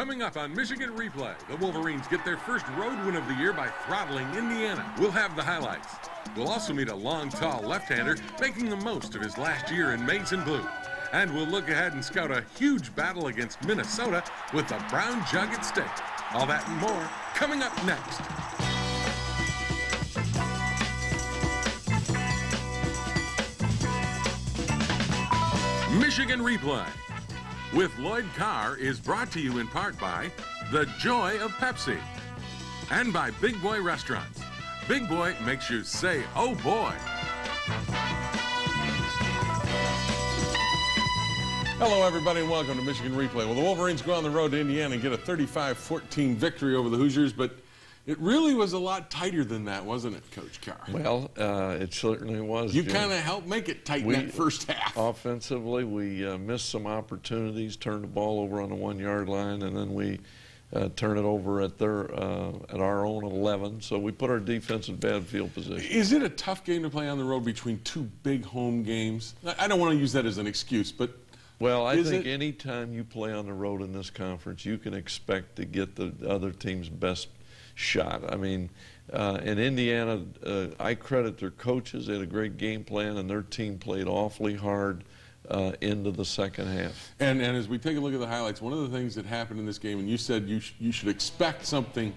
Coming up on Michigan Replay, the Wolverines get their first road win of the year by throttling Indiana. We'll have the highlights. We'll also meet a long, tall left-hander making the most of his last year in maize and blue. And we'll look ahead and scout a huge battle against Minnesota with the brown jug at stake. All that and more coming up next. Michigan Replay with Lloyd Carr is brought to you in part by The Joy of Pepsi and by Big Boy Restaurants. Big Boy makes you say, oh boy. Hello, everybody, and welcome to Michigan Replay. Well, the Wolverines go on the road to Indiana and get a 35-14 victory over the Hoosiers, but it really was a lot tighter than that, wasn't it, Coach Carr? Well, it certainly was. You kind of helped make it tight in that first half. Offensively, we missed some opportunities, turned the ball over on the 1-yard line, and then we turn it over at our own 11. So we put our defense in bad field position. Is it a tough game to play on the road between two big home games? I don't want to use that as an excuse, but well, I think any time you play on the road in this conference, you can expect to get the other team's best shot. I mean, in Indiana, I credit their coaches. They had a great game plan, and their team played awfully hard into the second half. And as we take a look at the highlights, one of the things that happened in this game, and you said you should expect something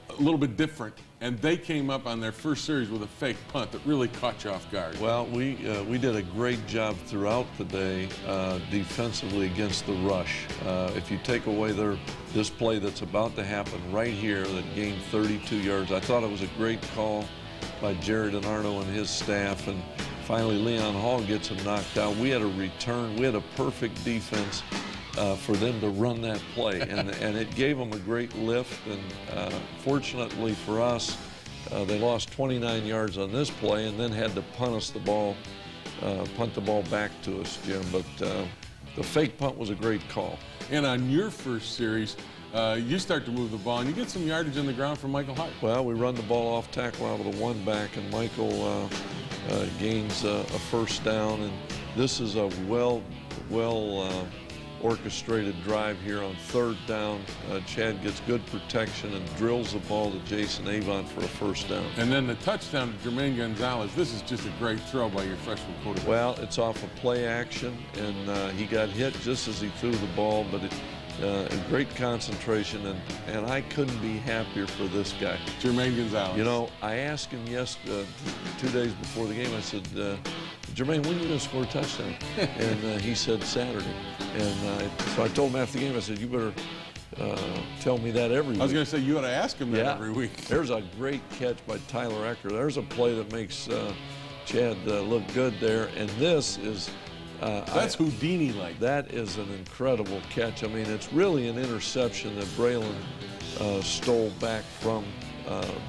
a little bit different, and they came up on their first series with a fake punt that really caught you off guard. Well, we did a great job throughout the day defensively against the rush. If you take away this play that's about to happen right here that gained 32 yards, I thought it was a great call by Jared Arno and his staff, and finally Leon Hall gets him knocked out. We had a return. We had a perfect defense for them to run that play, and it gave them a great lift, and fortunately for us, they lost 29 yards on this play and then had to punt the ball back to us, Jim, but the fake punt was a great call. And on your first series, you start to move the ball, and you get some yardage on the ground from Michael Hart. Well, we run the ball off tackle out of the one back, and Michael gains a first down, and this is a well orchestrated drive here on third down. Chad gets good protection and drills the ball to Jason Avant for a first down. And then the touchdown to Jermaine Gonzalez. This is just a great throw by your freshman quarterback. Well, it's off of play action, and he got hit just as he threw the ball, but a great concentration, and I couldn't be happier for this guy. Jermaine Gonzalez. You know, I asked him 2 days before the game, I said, Jermaine, when are you going to score a touchdown? And he said Saturday. And so I told him after the game, I said, you better tell me that every week. I was going to say, you ought to ask him that every week. There's a great catch by Tyler Ecker. There's a play that makes Chad look good there. And this is... that's Houdini-like. That is an incredible catch. I mean, it's really an interception that Braylon stole back from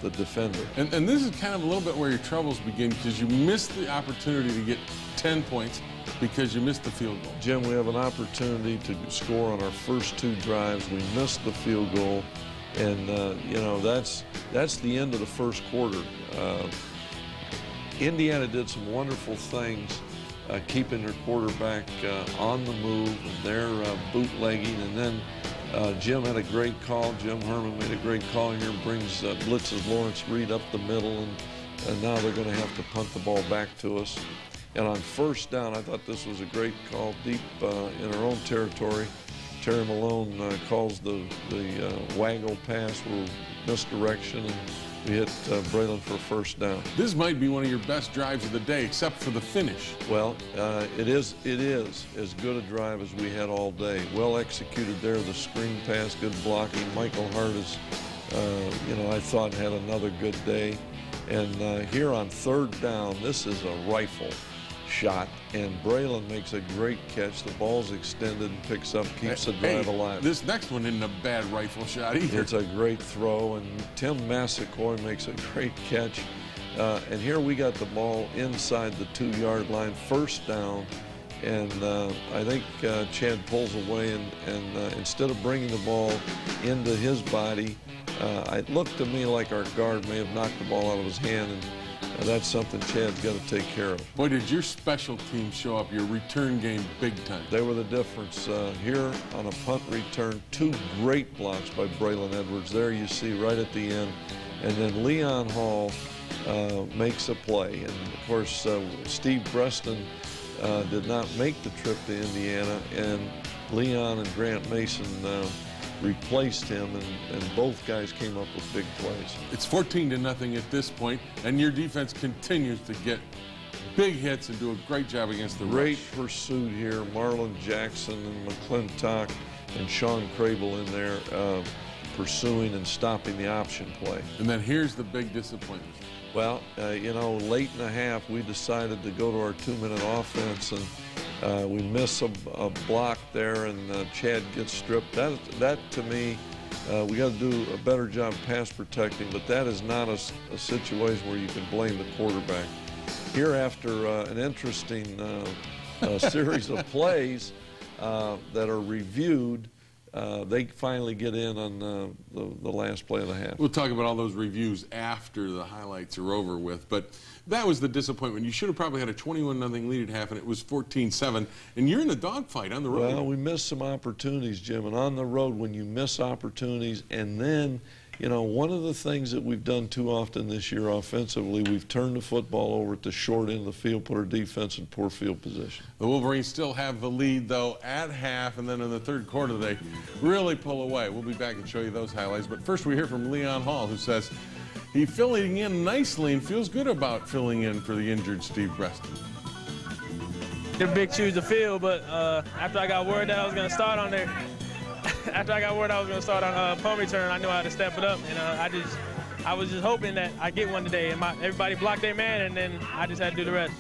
the defender. And this is kind of a little bit where your troubles begin, because you missed the opportunity to get 10 points because you missed the field goal. Jim, we have an opportunity to score on our first 2 drives. We missed the field goal, and you know, that's the end of the first quarter. Indiana did some wonderful things, keeping their quarterback on the move, and they're bootlegging, and then Jim had a great call. Jim Herman made a great call here, brings blitzes Lawrence Reed up the middle, and now they're going to have to punt the ball back to us. And on first down, I thought this was a great call deep in our own territory. Terry Malone calls the waggle pass, we're misdirection, and we hit Braylon for a first down. This might be one of your best drives of the day, except for the finish. Well, it is as good a drive as we had all day. Well executed there, the screen pass, good blocking. Michael Hart is, you know, I thought had another good day. And here on third down, this is a rifle shot, and Braylon makes a great catch. The ball's extended and picks up, keeps the drive alive. This next one isn't a bad rifle shot either. It's a great throw, and Tim Massaquoi makes a great catch. And here we got the ball inside the 2-yard line, first down, and I think Chad pulls away, and instead of bringing the ball into his body, it looked to me like our guard may have knocked the ball out of his hand, and that's something Chad's got to take care of. Boy, did your special team show up, your return game, big time. They were the difference. Here on a punt return, 2 great blocks by Braylon Edwards. There you see right at the end. And then Leon Hall makes a play. And, of course, Steve Breston did not make the trip to Indiana, and Leon and Grant Mason replaced him, and both guys came up with big plays. It's 14-0 at this point, and your defense continues to get big hits and do a great job against the Great rush. pursuit here. Marlon Jackson and McClintock and Sean Crable in there pursuing and stopping the option play. And then here's the big disappointment. Well, you know, late in the half, we decided to go to our 2-minute offense, and we miss a block there, and Chad gets stripped. That to me, we got to do a better job pass protecting, but that is not a situation where you can blame the quarterback. Here, after an interesting series of plays that are reviewed, they finally get in on the last play of the half. We'll talk about all those reviews after the highlights are over with, but that was the disappointment. You should have probably had a 21-0 lead at half, and it was 14-7, and you're in a dogfight on the road. Well, we missed some opportunities, Jim, and on the road, when you miss opportunities, and then, you know, one of the things that we've done too often this year offensively, we've turned the football over at the short end of the field, put our defense in poor field position. The Wolverines still have the lead, though, at half, and then in the third quarter, they really pull away. We'll be back and show you those highlights, but first we hear from Leon Hall, who says he's filling in nicely and feels good about filling in for the injured Steve Breston. They're big shoes to fill, but after I got word that I was going to start on there, after I got word I was going to start on punt return, I knew I had to step it up, and I was just hoping that I get one today, and everybody blocked their man, and then I just had to do the rest.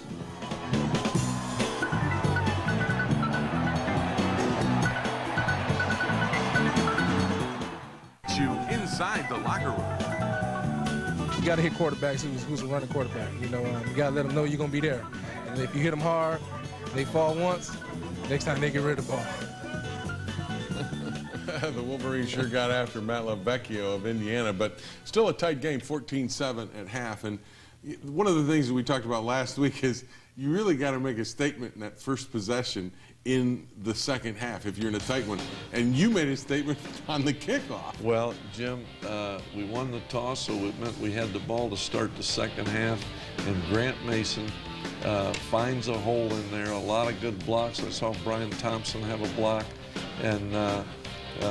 Inside the locker room. You got to hit quarterbacks who's a running quarterback. You know, you got to let them know you're going to be there. And if you hit them hard, they fall once, next time they get rid of the ball. The Wolverines sure got after Matt LaVecchio of Indiana, but still a tight game, 14-7 at half. And one of the things that we talked about last week is you really got to make a statement in that first possession in the second half if you're in a tight one. And you made a statement on the kickoff. Well, Jim, we won the toss, so it meant we had the ball to start the second half, and Grant Mason finds a hole in there. A lot of good blocks. I saw Brian Thompson have a block, and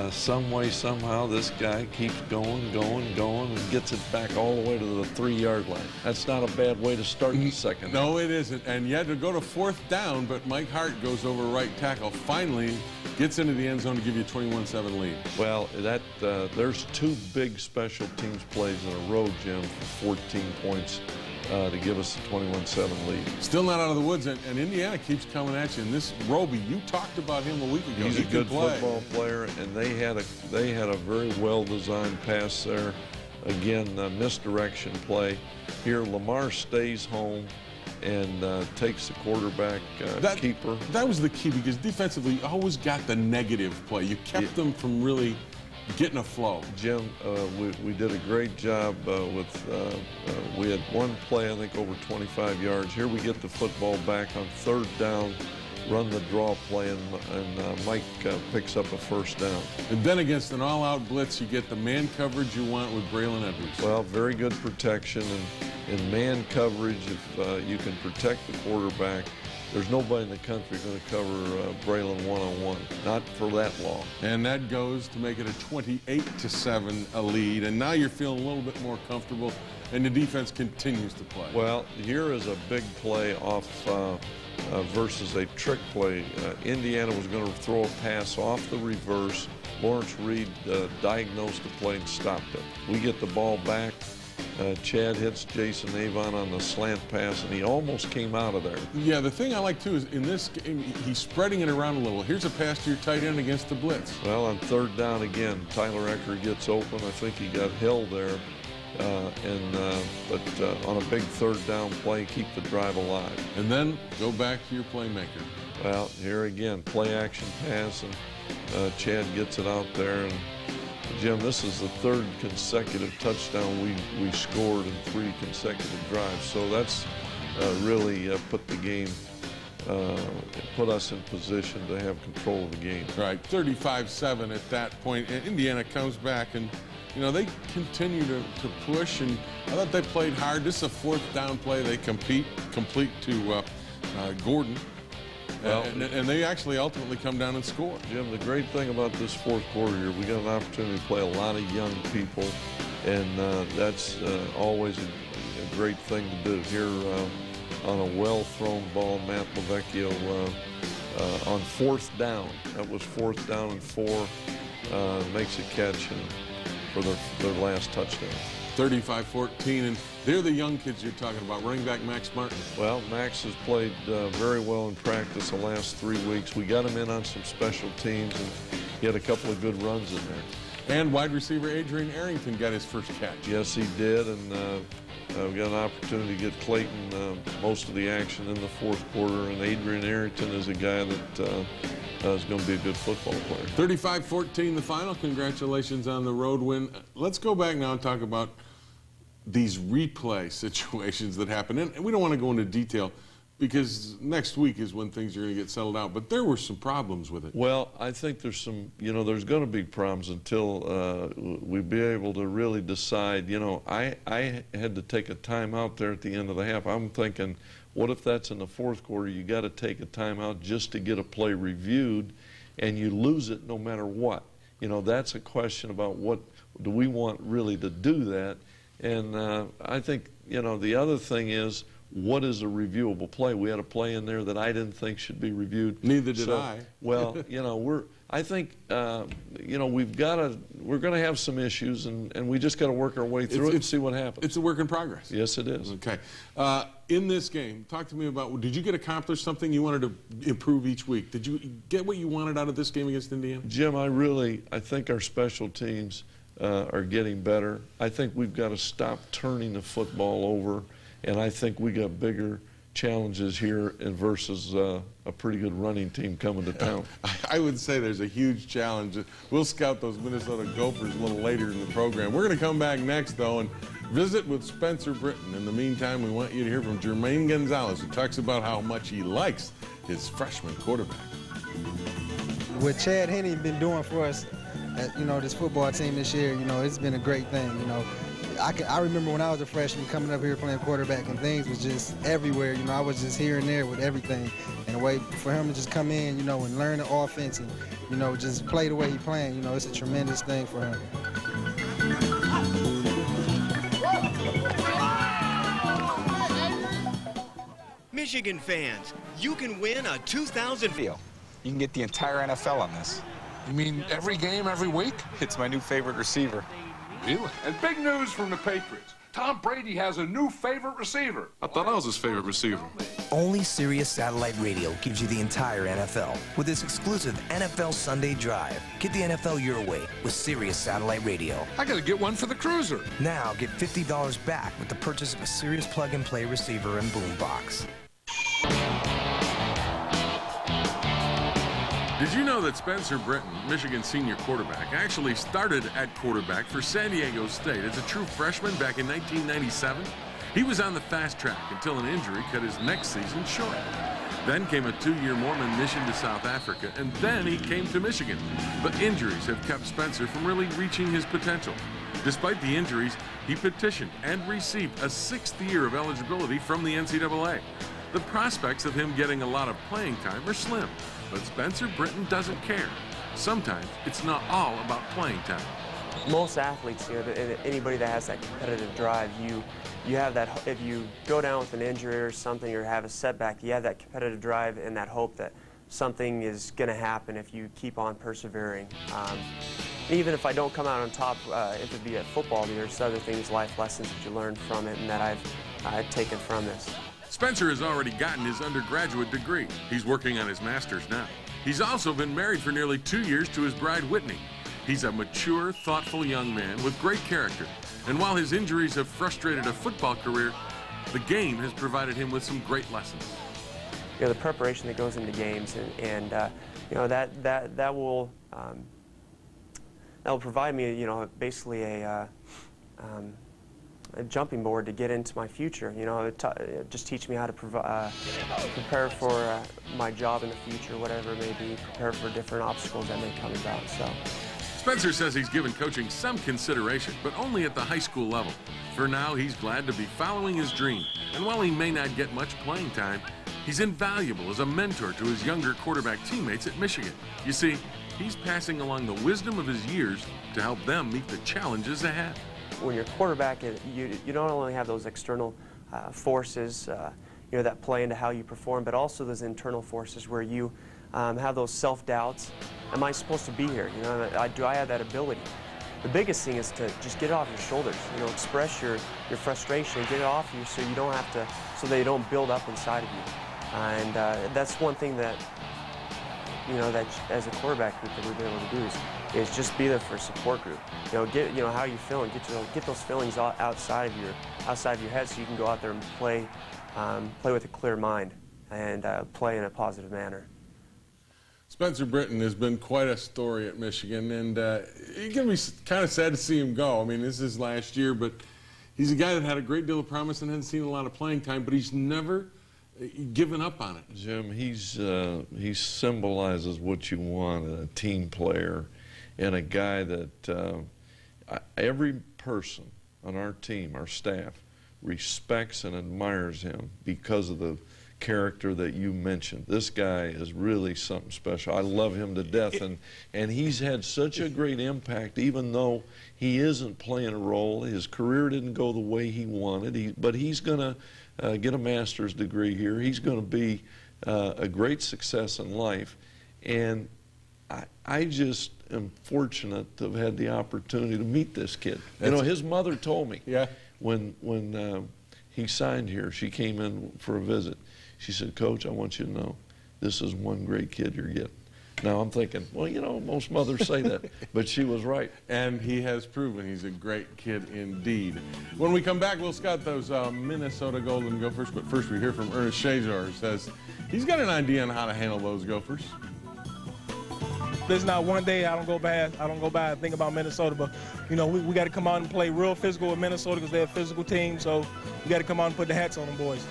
some way, somehow, this guy keeps going, and gets it back all the way to the 3-yard line. That's not a bad way to start the second. No, it isn't. And you had to go to 4th down, but Mike Hart goes over right tackle. Finally gets into the end zone to give you a 21-7 lead. Well, there's 2 big special teams plays in a row, Jim, for 14 points to give us a 21-7 lead. Still not out of the woods, and Indiana keeps coming at you. And this Roby, you talked about him a week ago. He's a good football player, and they had a very well-designed pass there. Again, misdirection play. Here, Lamar stays home and takes the quarterback keeper. That was the key, because defensively you always got the negative play. You kept them from really getting a flow. Jim, we did a great job we had one play, I think, over 25 yards. Here we get the football back on 3rd down, run the draw play, and Mike picks up a 1st down. And then against an all-out blitz, you get the man coverage you want with Braylon Edwards. Well, very good protection, and in man coverage, if you can protect the quarterback, there's nobody in the country going to cover Braylon one-on-one, not for that long. And that goes to make it a 28-7 a lead. And now you're feeling a little bit more comfortable, and the defense continues to play. Well, here is a big play off versus a trick play. Indiana was going to throw a pass off the reverse. Lawrence Reed diagnosed the play and stopped it. We get the ball back. Chad hits Jason Avon on the slant pass, and he almost came out of there. Yeah, the thing I like, too, is in this game, he's spreading it around a little. Here's a pass to your tight end against the blitz. Well, on 3rd down again, Tyler Ecker gets open. I think he got held there. But on a big 3rd down play, keep the drive alive. And then go back to your playmaker. Well, here again, play action pass, and Chad gets it out there, and Jim, this is the third consecutive touchdown we scored in 3 consecutive drives. So that's really put the game, put us in position to have control of the game. Right, 35-7 at that point. And Indiana comes back and, you know, they continue to push, and I thought they played hard. This is a 4th down play. They complete to Gordon. Well, and they actually ultimately come down and score. Jim, the great thing about this 4th quarter here, we got an opportunity to play a lot of young people, and that's always a great thing to do. Here on a well-thrown ball, Matt Lavecchio on 4th down. That was 4th down and 4, makes a catch for their last touchdown. 35-14, and they're the young kids you're talking about. Running back Max Martin. Well, Max has played very well in practice the last 3 weeks. We got him in on some special teams, and he had a couple of good runs in there. And wide receiver Adrian Arrington got his first catch. Yes, he did, and we got an opportunity to get Clayton most of the action in the 4th quarter, and Adrian Arrington is a guy that is going to be a good football player. 35-14 the final. Congratulations on the road win. Let's go back now and talk about these replay situations that happen. And we don't want to go into detail because next week is when things are going to get settled out. But there were some problems with it. Well, I think there's some, you know, there's going to be problems until we be able to really decide. You know, I had to take a timeout there at the end of the half. I'm thinking, what if that's in the 4th quarter? You got to take a timeout just to get a play reviewed, and you lose it no matter what. You know, that's a question about what do we want really to do that. And I think, you know, the other thing is, what is a reviewable play? We had a play in there that I didn't think should be reviewed. Neither did I. Well, you know, I think, you know, we're going to have some issues, and we just got to work our way through it and see what happens. It's a work in progress. Yes, it is. Okay. In this game, talk to me about, did you get accomplished something you wanted to improve each week? Did you get what you wanted out of this game against Indiana? Jim, I think our special teams are getting better. I think we've got to stop turning the football over, and I think we got bigger challenges here versus a pretty good running team coming to town. I would say there's a huge challenge. We'll scout those Minnesota Gophers a little later in the program. We're going to come back next, though, and visit with Spencer Britton. In the meantime, we want you to hear from Jermaine Gonzalez, who talks about how much he likes his freshman quarterback. What Chad Henne been doing for us, you know, this football team this year, you know, it's been a great thing, you know. I remember when I was a freshman coming up here playing quarterback, and things was just everywhere. You know, I was just here and there with everything. And a way for him to just come in, you know, and learn the offense and, you know, just play the way he playing, you know, it's a tremendous thing for him. Michigan fans, you can win a 2000 deal. You can get the entire NFL on this. You mean every game, every week? It's my new favorite receiver. Really? And big news from the Patriots. Tom Brady has a new favorite receiver. I thought I was his favorite receiver. Only Sirius Satellite Radio gives you the entire NFL with this exclusive NFL Sunday Drive. Get the NFL your way with Sirius Satellite Radio. I gotta get one for the cruiser. Now get $50 back with the purchase of a Sirius plug-and-play receiver and boombox. Did you know that Spencer Britton, Michigan's senior quarterback, actually started at quarterback for San Diego State as a true freshman back in 1997? He was on the fast track until an injury cut his next season short. Then came a 2-year Mormon mission to South Africa, and then he came to Michigan. But injuries have kept Spencer from really reaching his potential. Despite the injuries, he petitioned and received a 6th year of eligibility from the NCAA. The prospects of him getting a lot of playing time are slim. But Spencer Britton doesn't care. Sometimes it's not all about playing time. Most athletes, you know, anybody that has that competitive drive, you have that. If you go down with an injury or something or have a setback, you have that competitive drive and that hope that something is going to happen if you keep on persevering. Even if I don't come out on top, if it be at football, there's other things, life lessons that you learn from it and that I've taken from this. Spencer has already gotten his undergraduate degree. He's working on his master's now. He's also been married for nearly 2 years to his bride, Whitney. He's a mature, thoughtful young man with great character. And while his injuries have frustrated a football career, the game has provided him with some great lessons. You know, the preparation that goes into games and you know, that will will provide me, you know, basically a jumping board to get into my future. You know, just teach me how to prepare for my job in the future, whatever it may be, prepare for different obstacles that may come about. So. Spencer says he's given coaching some consideration, but only at the high school level. For now, he's glad to be following his dream, and while he may not get much playing time, he's invaluable as a mentor to his younger quarterback teammates at Michigan. You see, he's passing along the wisdom of his years to help them meet the challenges ahead. When you're quarterback, you don't only have those external forces, you know, that play into how you perform, but also those internal forces where you have those self-doubts. Am I supposed to be here? You know, do I have that ability? The biggest thing is to just get it off your shoulders. You know, express your frustration, get it off you so you don't have to, so they don't build up inside of you. And that's one thing that, you know, that as a quarterback group that we've been able to do is just be there for a support group. You know, get, you know, how you feeling, get those feelings outside of your head so you can go out there and play with a clear mind and play in a positive manner. Spencer Britton has been quite a story at Michigan, and it's going to be kind of sad to see him go. I mean, this is last year, but he's a guy that had a great deal of promise and hasn't seen a lot of playing time, but he's never given up on it. Jim, he symbolizes what you want in a team player and a guy that every person on our team, our staff, respects and admires him because of the character that you mentioned. This guy is really something special. I love him to death, and he's had such a great impact, even though he isn't playing a role. His career didn't go the way he wanted, but he's going to get a master's degree here. He's going to be a great success in life, and I just am fortunate to have had the opportunity to meet this kid. You know, his mother told me when he signed here, she came in for a visit. She said, "Coach, I want you to know, this is one great kid you're getting." Now I'm thinking, well, you know, most mothers say that, but she was right. And he has proven he's a great kid indeed. When we come back, we'll scout those Minnesota Golden Gophers, but first we hear from Ernest Shazor, who says he's got an idea on how to handle those Gophers. There's not one day I don't go by and think about Minnesota, but you know, we got to come out and play real physical with Minnesota because they're a physical team, so we got to come out and put the hats on them boys.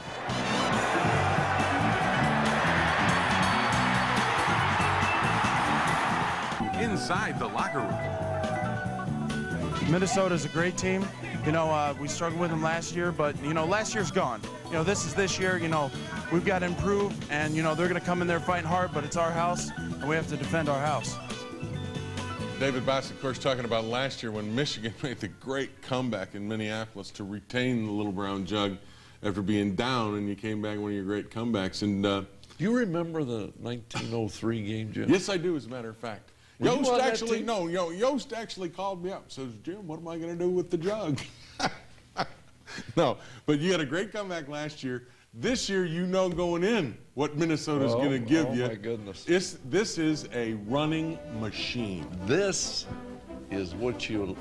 Inside the locker room. Minnesota's a great team. You know, we struggled with them last year, but, you know, last year's gone. You know, this is this year. You know, we've got to improve, and, you know, they're going to come in there fighting hard, but it's our house, and we have to defend our house. David Bass, of course, talking about last year when Michigan made the great comeback in Minneapolis to retain the Little Brown Jug after being down, and you came back one of your great comebacks. And do you remember the 1903 game, Jim? Yes, I do, as a matter of fact. Yost actually called me up, says, "Jim, what am I going to do with the jug?" No, but you had a great comeback last year. This year, you know going in what Minnesota's going to give you. Oh, my goodness. This is a running machine. This is what you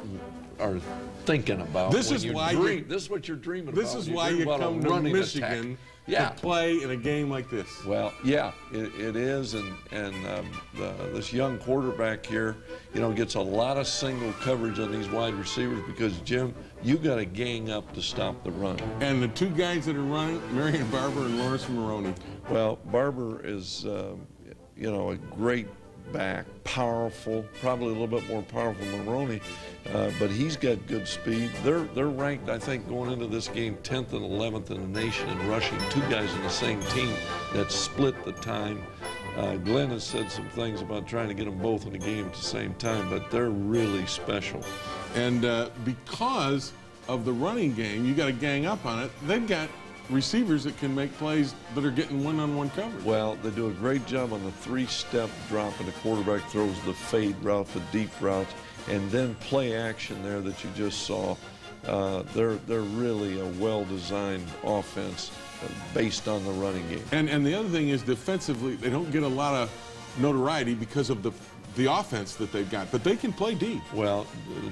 are thinking about. This is why this is what you're dreaming about. This is why you come to Michigan to play in a game like this. Well, yeah, it is, and this young quarterback here, you know, gets a lot of single coverage on these wide receivers because, Jim, you got to gang up to stop the run. And the two guys that are running, Marion Barber and Lawrence Maroney. Well, Barber is, you know, a great back, powerful, probably a little bit more powerful than Maroney, but he's got good speed. They're ranked, I think, going into this game 10th and 11th in the nation in rushing. Two guys in the same team that split the time. Glenn has said some things about trying to get them both in the game at the same time, but they're really special. And because of the running game, you got to gang up on it. They've got receivers that can make plays that are getting one-on-one coverage. Well, they do a great job on the three-step drop, and the quarterback throws the fade route, the deep route, and then play action there that you just saw. They're really a well-designed offense based on the running game. And the other thing is defensively, they don't get a lot of notoriety because of the offense that they've got, but they can play deep. Well,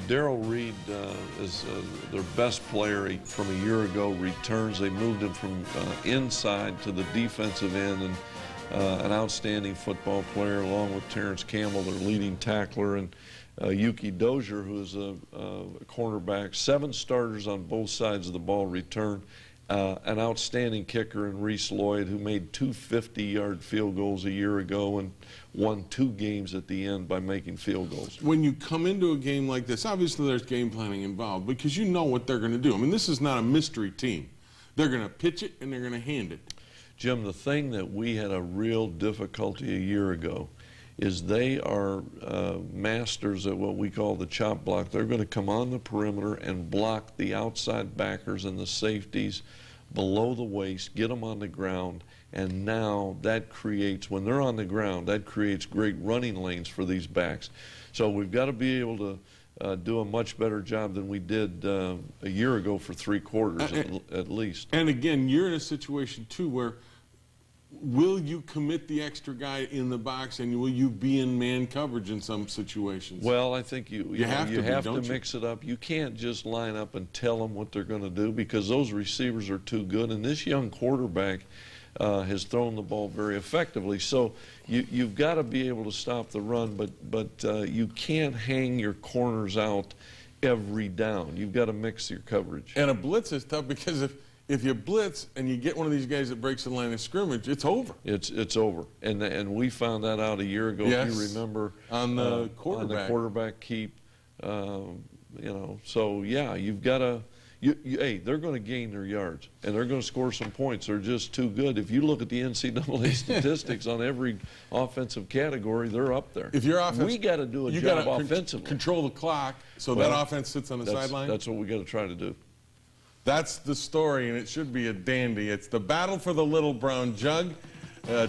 Darrell Reed is their best player from a year ago, returns. They moved him from inside to the defensive end, and an outstanding football player along with Terrence Campbell, their leading tackler. And Yuki Dozier, who's a cornerback, 7 starters on both sides of the ball return. An outstanding kicker in Reese Lloyd, who made 2 50-yard field goals a year ago and won 2 games at the end by making field goals. When you come into a game like this, obviously there's game planning involved because you know what they're going to do. I mean, this is not a mystery team. They're going to pitch it and they're going to hand it. Jim, the thing that we had a real difficulty a year ago is they are masters at what we call the chop block. They're going to come on the perimeter and block the outside backers and the safeties below the waist, get them on the ground, and now that creates, when they're on the ground, that creates great running lanes for these backs. So we've got to be able to do a much better job than we did a year ago for 3 quarters at least. And again, you're in a situation too where will you commit the extra guy in the box, and will you be in man coverage in some situations? Well, I think you have to mix it up. You can't just line up and tell them what they're going to do because those receivers are too good, and this young quarterback has thrown the ball very effectively. So you've got to be able to stop the run, but you can't hang your corners out every down. You've got to mix your coverage. And a blitz is tough because if you blitz and you get one of these guys that breaks the line of scrimmage, it's over. It's over. And we found that out a year ago, yes, if you remember. On the quarterback. On the quarterback keep. You know, so yeah, you've got to, hey, they're going to gain their yards and they're going to score some points. They're just too good. If you look at the NCAA statistics on every offensive category, they're up there. If your offense, we got to do a job offensively. Control the clock so that offense sits on the sideline. That's what we got to try to do. That's the story, and it should be a dandy. It's the battle for the Little Brown Jug.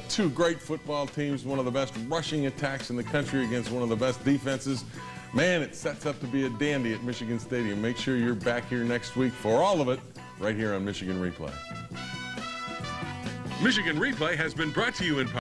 2 great football teams, one of the best rushing attacks in the country against one of the best defenses. Man, it sets up to be a dandy at Michigan Stadium. Make sure you're back here next week for all of it right here on Michigan Replay. Michigan Replay has been brought to you in part